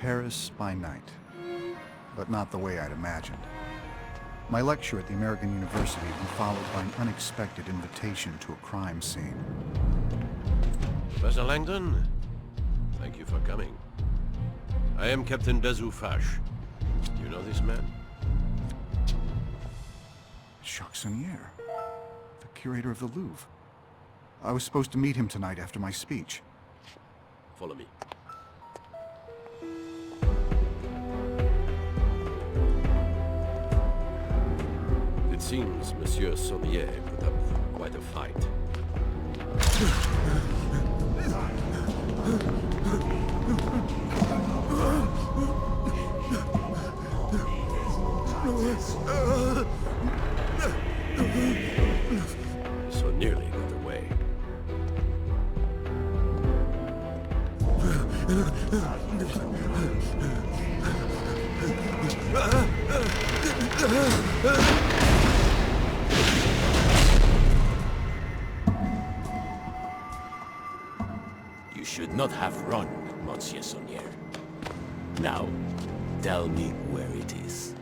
Paris by night, but not the way I'd imagined. My lecture at the American University had been followed by an unexpected invitation to a crime scene. Professor Langdon, thank you for coming. I am Captain Bezoufache. Do you know this man? Jacques Sonnier, the curator of the Louvre. I was supposed to meet him tonight after my speech. Follow me. It seems Monsieur Sonnier put up quite a fight. So nearly got away. You should not have run, Monsieur Sonnier. Now, tell me where it is.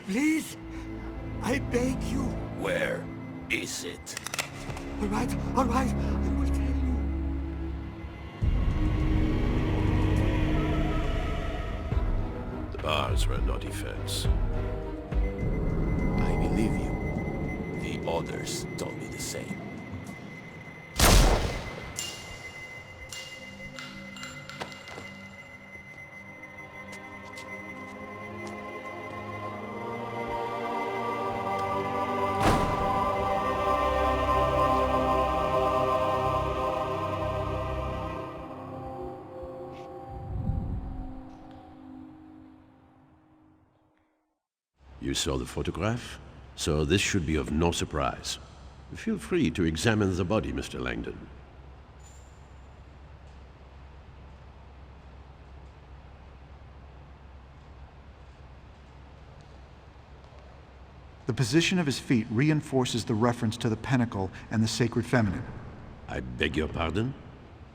Please, I beg you. Where is it? All right, I will tell you. The bars were no defense. I believe you. The others told me the same. You saw the photograph, so this should be of no surprise. Feel free to examine the body, Mr. Langdon. The position of his feet reinforces the reference to the pentacle and the sacred feminine. I beg your pardon?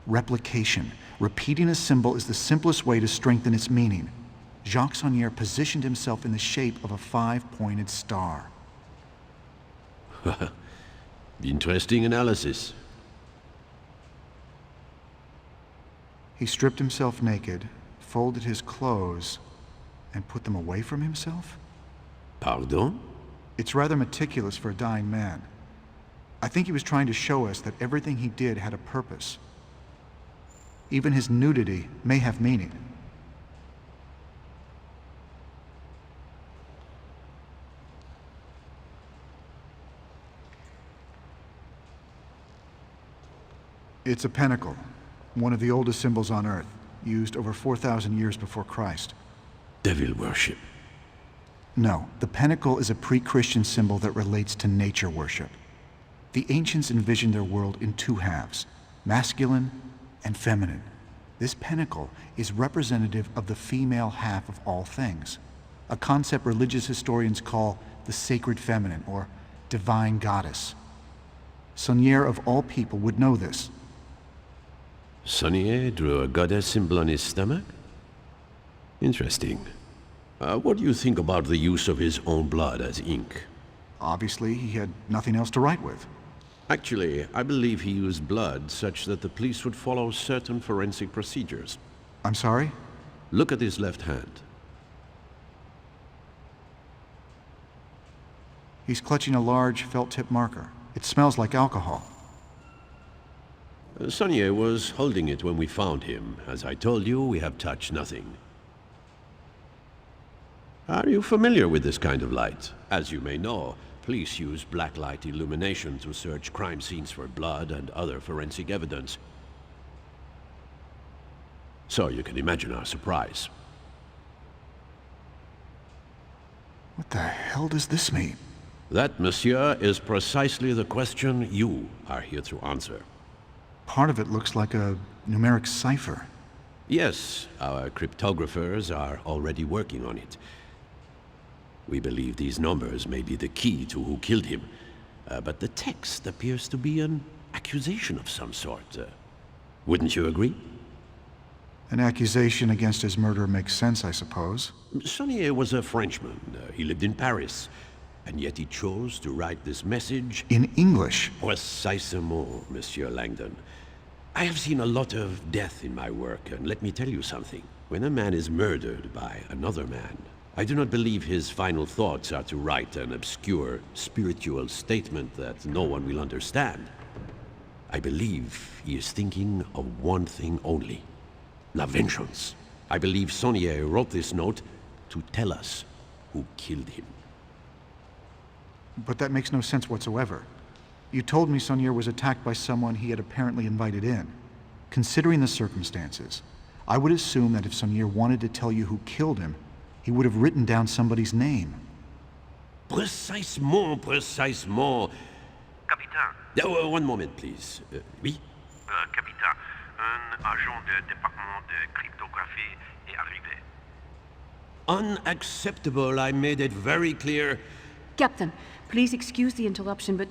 Replication. Repeating a symbol is the simplest way to strengthen its meaning. Jacques Sonnier positioned himself in the shape of a five-pointed star. Interesting analysis. He stripped himself naked, folded his clothes, and put them away from himself? Pardon? It's rather meticulous for a dying man. I think he was trying to show us that everything he did had a purpose. Even his nudity may have meaning. It's a pentacle, one of the oldest symbols on Earth, used over 4,000 years before Christ. Devil worship. No, the pentacle is a pre-Christian symbol that relates to nature worship. The ancients envisioned their world in two halves, masculine and feminine. This pentacle is representative of the female half of all things, a concept religious historians call the sacred feminine, or divine goddess. Sonnier of all people would know this. Sonnier drew a goddess symbol on his stomach? Interesting. What do you think about the use of his own blood as ink? Obviously, he had nothing else to write with. Actually, I believe he used blood such that the police would follow certain forensic procedures. I'm sorry? Look at his left hand. He's clutching a large felt-tip marker. It smells like alcohol. Sonnier was holding it when we found him. As I told you, we have touched nothing. Are you familiar with this kind of light? As you may know, police use blacklight illumination to search crime scenes for blood and other forensic evidence. So you can imagine our surprise. What the hell does this mean? That, monsieur, is precisely the question you are here to answer. Part of it looks like a numeric cipher. Yes, our cryptographers are already working on it. We believe these numbers may be the key to who killed him, but the text appears to be an accusation of some sort. Wouldn't you agree? An accusation against his murder makes sense, I suppose. Sonnier was a Frenchman. He lived in Paris. And yet he chose to write this message... In English? Précisément, Monsieur Langdon. I have seen a lot of death in my work, and let me tell you something. When a man is murdered by another man, I do not believe his final thoughts are to write an obscure spiritual statement that no one will understand. I believe he is thinking of one thing only. La vengeance. I believe Sonnier wrote this note to tell us who killed him. But that makes no sense whatsoever. You told me Sonnier was attacked by someone he had apparently invited in. Considering the circumstances, I would assume that if Sonnier wanted to tell you who killed him, he would have written down somebody's name. Précisément, précisément. Capitaine. One moment, please. Oui? Capitaine, un agent du département de cryptographie est arrivé. Unacceptable. I made it very clear. Captain, please excuse the interruption, but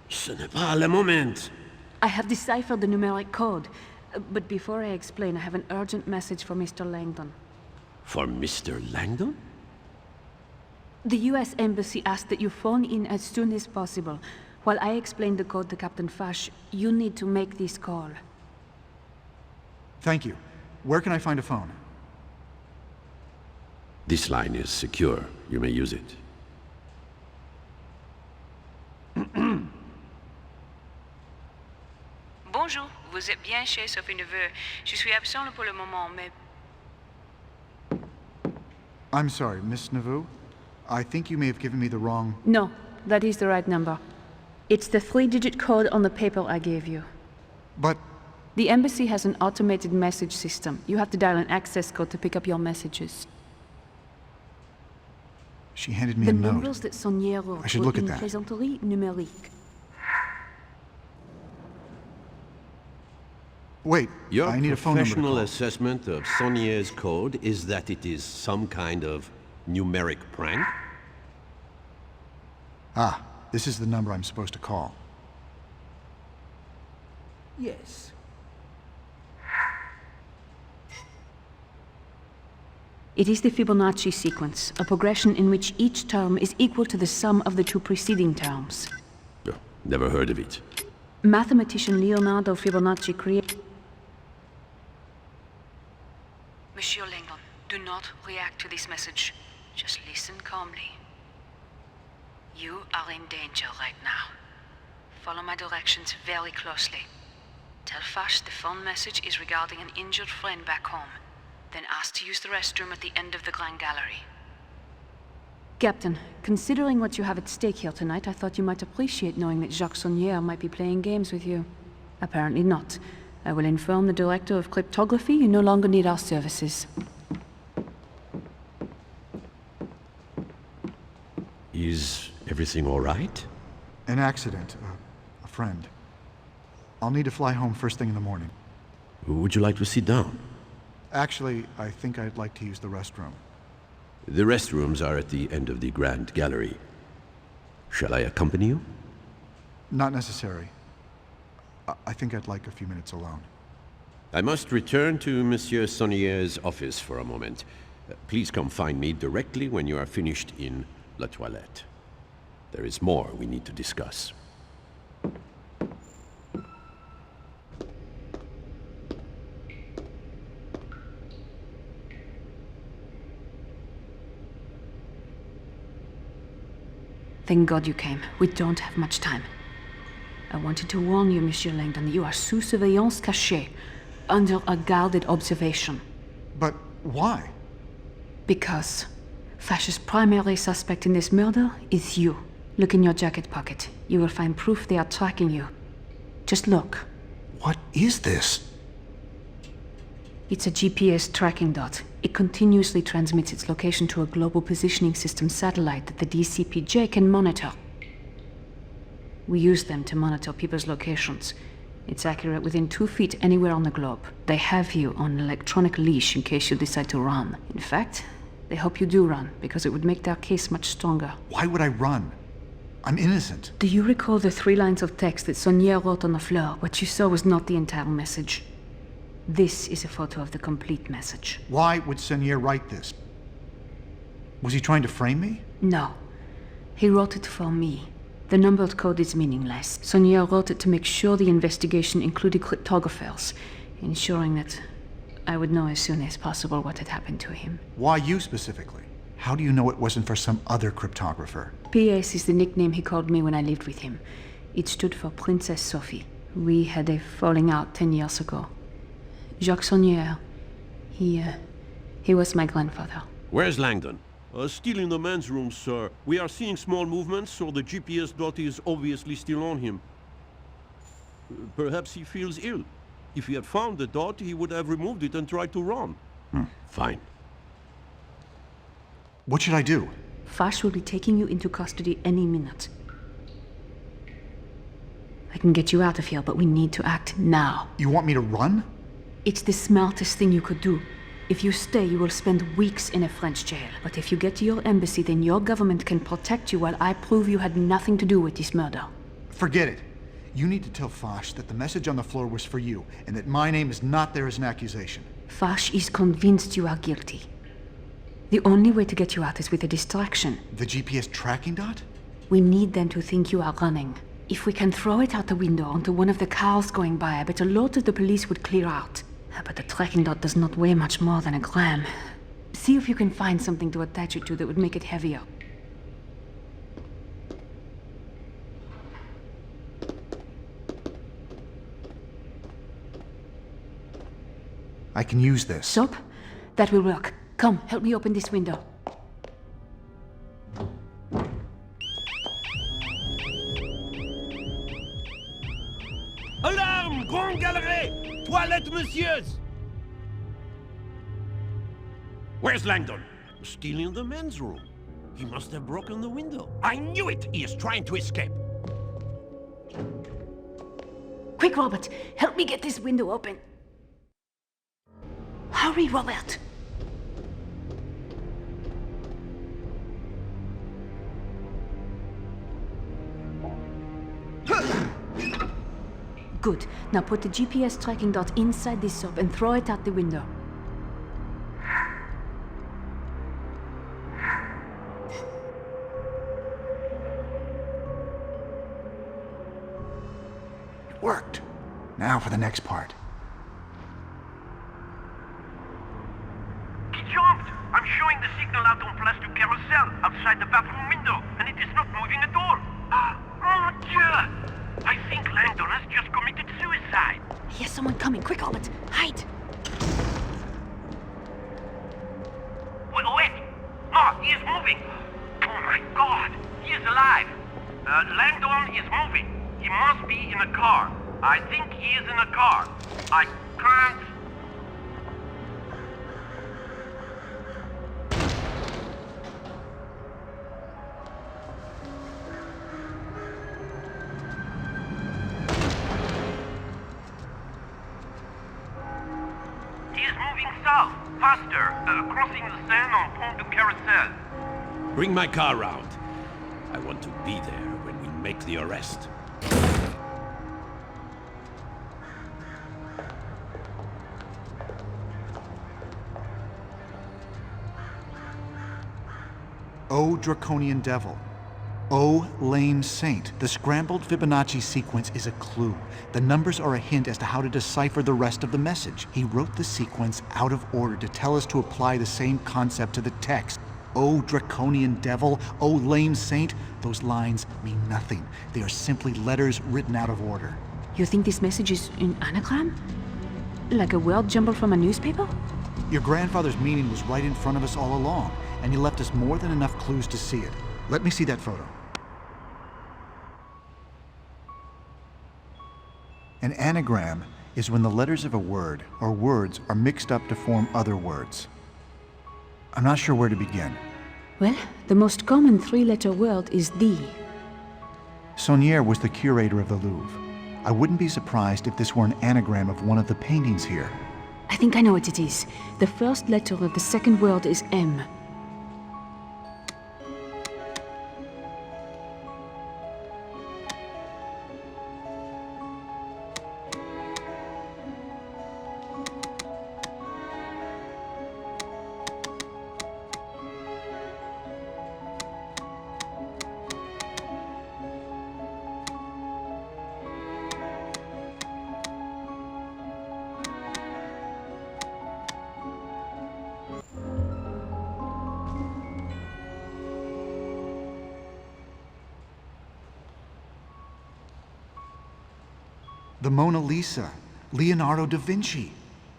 Ce n'est pas le moment. I have deciphered the numeric code. But before I explain, I have an urgent message for Mr. Langdon. For Mr. Langdon? The US Embassy asked that you phone in as soon as possible. While I explain the code to Captain Fash, you need to make this call. Thank you. Where can I find a phone? This line is secure. You may use it. Bonjour, vous êtes bien chez Sophie Neveu. Je suis absent pour le moment, mais... I'm sorry, Miss Neveu. I think you may have given me the wrong... No, that is the right number. It's the 3-digit code on the paper I gave you. But... The embassy has an automated message system. You have to dial an access code to pick up your messages. She handed me The a note. numbers that Sonnier wrote I should look were at une that. plaisanterie numérique. Wait, Your I need a phone number to professional call. assessment of Sonnier's code is that it is some kind of numeric prank? Ah, this is the number I'm supposed to call. Yes. It is the Fibonacci sequence, a progression in which each term is equal to the sum of the two preceding terms. Oh, never heard of it. Mathematician Leonardo Fibonacci created... Monsieur Langdon, do not react to this message. Just listen calmly. You are in danger right now. Follow my directions very closely. Tell Fash the phone message is regarding an injured friend back home. Then ask to use the restroom at the end of the Grand Gallery. Captain, considering what you have at stake here tonight, I thought you might appreciate knowing that Jacques Sonnier might be playing games with you. Apparently not. I will inform the Director of Cryptography you no longer need our services. Is everything all right? An accident. A friend. I'll need to fly home first thing in the morning. Would you like to sit down? Actually, I think I'd like to use the restroom. The restrooms are at the end of the Grand Gallery. Shall I accompany you? Not necessary. I think I'd like a few minutes alone. I must return to Monsieur Sonnier's office for a moment. Please come find me directly when you are finished in La Toilette. There is more we need to discuss. Thank God you came. We don't have much time. I wanted to warn you, Monsieur Langdon, you are sous surveillance cachée, under a guarded observation. But why? Because Fash's primary suspect in this murder is you. Look in your jacket pocket. You will find proof they are tracking you. Just look. What is this? It's a GPS tracking dot. It continuously transmits its location to a global positioning system satellite that the DCPJ can monitor. We use them to monitor people's locations. It's accurate within 2 feet anywhere on the globe. They have you on an electronic leash in case you decide to run. In fact, they hope you do run, because it would make their case much stronger. Why would I run? I'm innocent. Do you recall the 3 lines of text that Sonnier wrote on the floor? What you saw was not the entire message. This is a photo of the complete message. Why would Sonier write this? Was he trying to frame me? No. He wrote it for me. The numbered code is meaningless. Sonier wrote it to make sure the investigation included cryptographers, ensuring that I would know as soon as possible what had happened to him. Why you specifically? How do you know it wasn't for some other cryptographer? PS is the nickname he called me when I lived with him. It stood for Princess Sophie. We had a falling out 10 years ago. Jacques Sonier, he was my grandfather. Where's Langdon? Still in the men's room, sir. We are seeing small movements, so the GPS dot is obviously still on him. Perhaps he feels ill. If he had found the dot, he would have removed it and tried to run. Fine. What should I do? Fash will be taking you into custody any minute. I can get you out of here, but we need to act now. You want me to run? It's the smartest thing you could do. If you stay, you will spend weeks in a French jail. But if you get to your embassy, then your government can protect you while I prove you had nothing to do with this murder. Forget it. You need to tell Fash that the message on the floor was for you, and that my name is not there as an accusation. Fash is convinced you are guilty. The only way to get you out is with a distraction. The GPS tracking dot? We need them to think you are running. If we can throw it out the window onto one of the cars going by, I bet a lot of the police would clear out. But the tracking dot does not weigh much more than a gram. See if you can find something to attach it to that would make it heavier. I can use this. Soap? That will work. Come, help me open this window. Alarme! Grande galerie! Toilette, messieurs! Where's Langdon? Still in the men's room. He must have broken the window. I knew it! He is trying to escape. Quick, Robert! Help me get this window open. Hurry, Robert! Good. Now put the GPS tracking dot inside this soap and throw it out the window. It worked. Now for the next part. He jumped! I'm showing the signal out on Place du Carousel, outside the bathroom window, and it is not moving at all. Mon Dieu! I think Langdon has just committed suicide. Here's someone coming. Quick, Robert! Hide! Wait! No, he is moving! Oh my God! He is alive! Langdon is moving. He must be in a car. I think he is in a car. I can't... He is moving south, faster, crossing the Seine on Pont du Carousel. Bring my car round. I want to be there when we make the arrest. O Draconian Devil. O Lame Saint. The scrambled Fibonacci sequence is a clue. The numbers are a hint as to how to decipher the rest of the message. He wrote the sequence out of order to tell us to apply the same concept to the text. O Draconian Devil, O Lame Saint. Those lines mean nothing. They are simply letters written out of order. You think this message is an anagram? Like a word jumbled from a newspaper? Your grandfather's meaning was right in front of us all along, and he left us more than enough clues to see it. Let me see that photo. An anagram is when the letters of a word or words are mixed up to form other words. I'm not sure where to begin. Well, the most common three-letter word is the. Sonier was the curator of the Louvre. I wouldn't be surprised if this were an anagram of one of the paintings here. I think I know what it is. The first letter of the second word is M. The Mona Lisa. Leonardo da Vinci.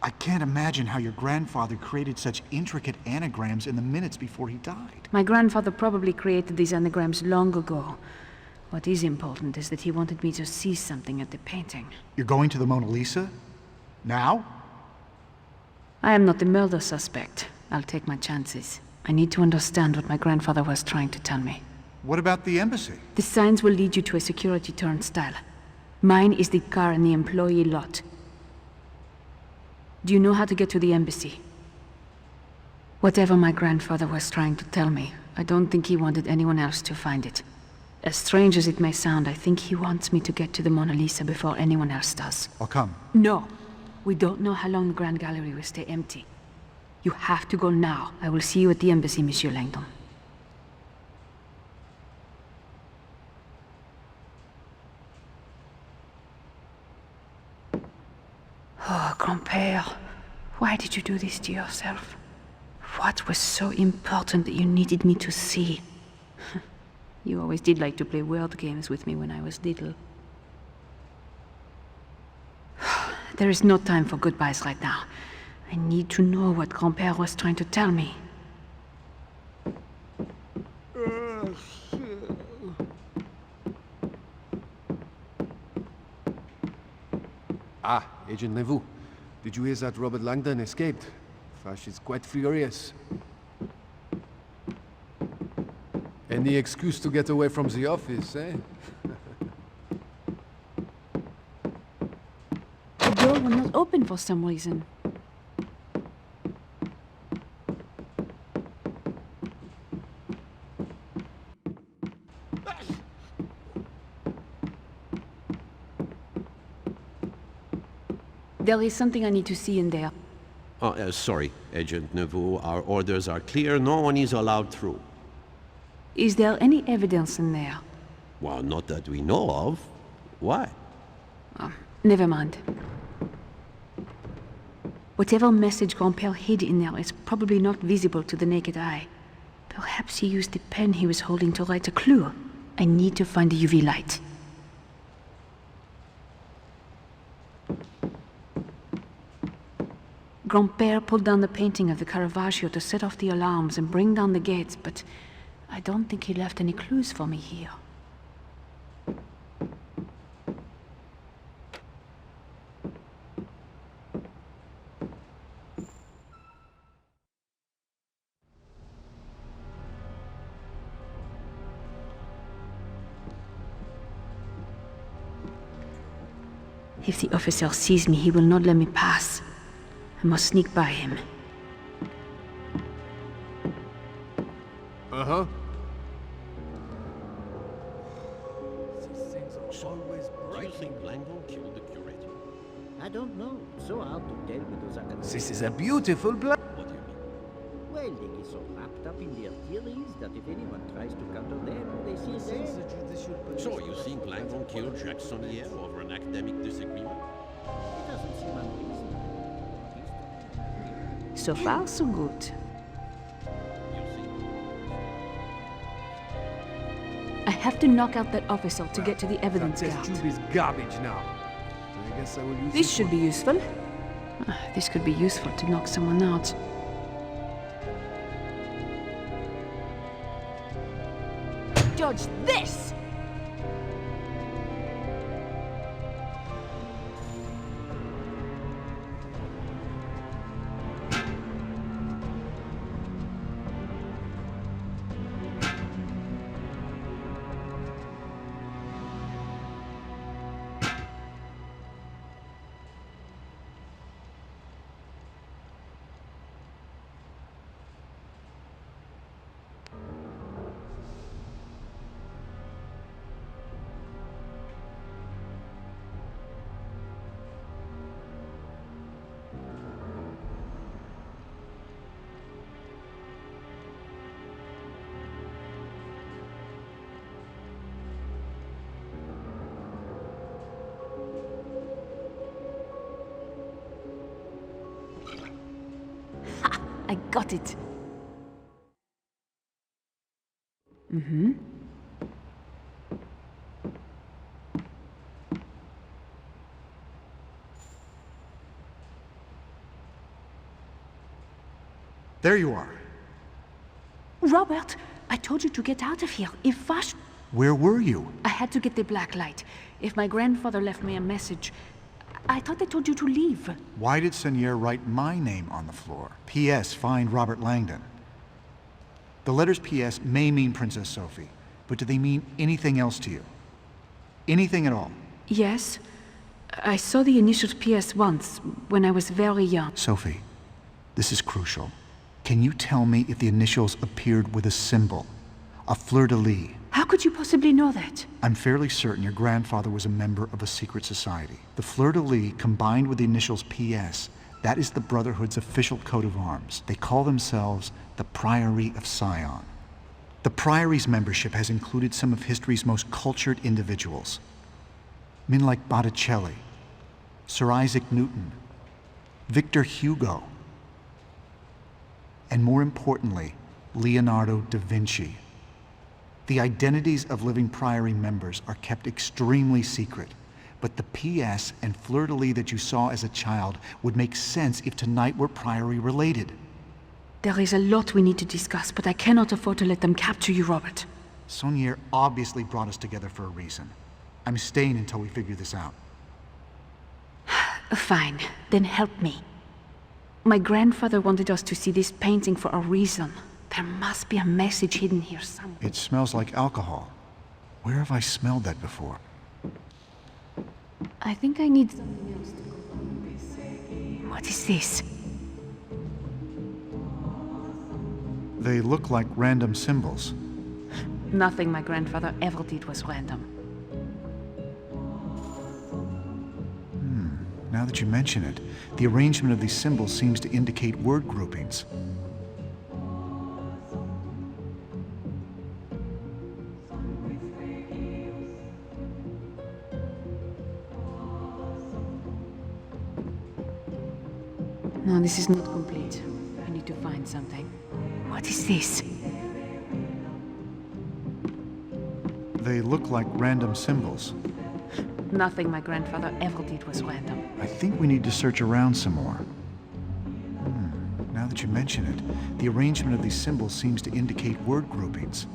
I can't imagine how your grandfather created such intricate anagrams in the minutes before he died. My grandfather probably created these anagrams long ago. What is important is that he wanted me to see something at the painting. You're going to the Mona Lisa? Now? I am not the murder suspect. I'll take my chances. I need to understand what my grandfather was trying to tell me. What about the embassy? The signs will lead you to a security turnstile. Mine is the car in the employee lot. Do you know how to get to the embassy? Whatever my grandfather was trying to tell me, I don't think he wanted anyone else to find it. As strange as it may sound, I think he wants me to get to the Mona Lisa before anyone else does. I'll come. No. We don't know how long the Grand Gallery will stay empty. You have to go now. I will see you at the embassy, Monsieur Langdon. Oh, Grand-Père, why did you do this to yourself? What was so important that you needed me to see? You always did like to play word games with me when I was little. There is no time for goodbyes right now. I need to know what Grand-Père was trying to tell me. Ah, Agent Neveu. Did you hear that Robert Langdon escaped? Fash is quite furious. Any excuse to get away from the office, eh? The door will not open for some reason. There is something I need to see in there. Sorry, Agent Neveu. Our orders are clear. No one is allowed through. Is there any evidence in there? Well, not that we know of. Why? Oh, never mind. Whatever message Grand-Père hid in there is probably not visible to the naked eye. Perhaps he used the pen he was holding to write a clue. I need to find the UV light. Grand-Père pulled down the painting of the Caravaggio to set off the alarms and bring down the gates, but I don't think he left any clues for me here. If the officer sees me, he will not let me pass. I must sneak by him. Uh-huh. Do you think Langdon killed the curator? I don't know. It's so hard to tell with those academics. This is a beautiful blood. What do you mean? Well, they get so wrapped up in their theories that if anyone tries to counter them, they see them. So you think Langdon killed Jacques Sonnier over an academic disagreement? It doesn't seem unreasonable. So far, so good. You see? I have to knock out that officer to get to the evidence That guard. tube is garbage now. I guess I will use This should be useful. This could be useful to knock someone out. Dodge this! I got it. Mm-hmm. There you are. Robert, I told you to get out of here. If Vash... Where were you? I had to get the black light. If my grandfather left me a message, I thought I told you to leave. Why did Sonier write my name on the floor? P.S. Find Robert Langdon. The letters P.S. may mean Princess Sophie, but do they mean anything else to you? Anything at all? Yes. I saw the initials P.S. once, when I was very young. Sophie, this is crucial. Can you tell me if the initials appeared with a symbol? A fleur-de-lis? How could you possibly know that? I'm fairly certain your grandfather was a member of a secret society. The fleur-de-lis combined with the initials P.S., that is the Brotherhood's official coat of arms. They call themselves the Priory of Sion. The Priory's membership has included some of history's most cultured individuals. Men like Botticelli, Sir Isaac Newton, Victor Hugo, and more importantly, Leonardo da Vinci. The identities of living Priory members are kept extremely secret, but the PS and fleur-de-lis that you saw as a child would make sense if tonight were Priory related. There is a lot we need to discuss, but I cannot afford to let them capture you, Robert. Sonier obviously brought us together for a reason. I'm staying until we figure this out. Fine, then help me. My grandfather wanted us to see this painting for a reason. There must be a message hidden here somewhere. It smells like alcohol. Where have I smelled that before? I think I need something else to go. What is this? They look like random symbols. Nothing my grandfather ever did was random. Now that you mention it, the arrangement of these symbols seems to indicate word groupings. No, this is not complete. I need to find something. What is this? They look like random symbols. Nothing my grandfather ever did was random. I think we need to search around some more. Now that you mention it, the arrangement of these symbols seems to indicate word groupings.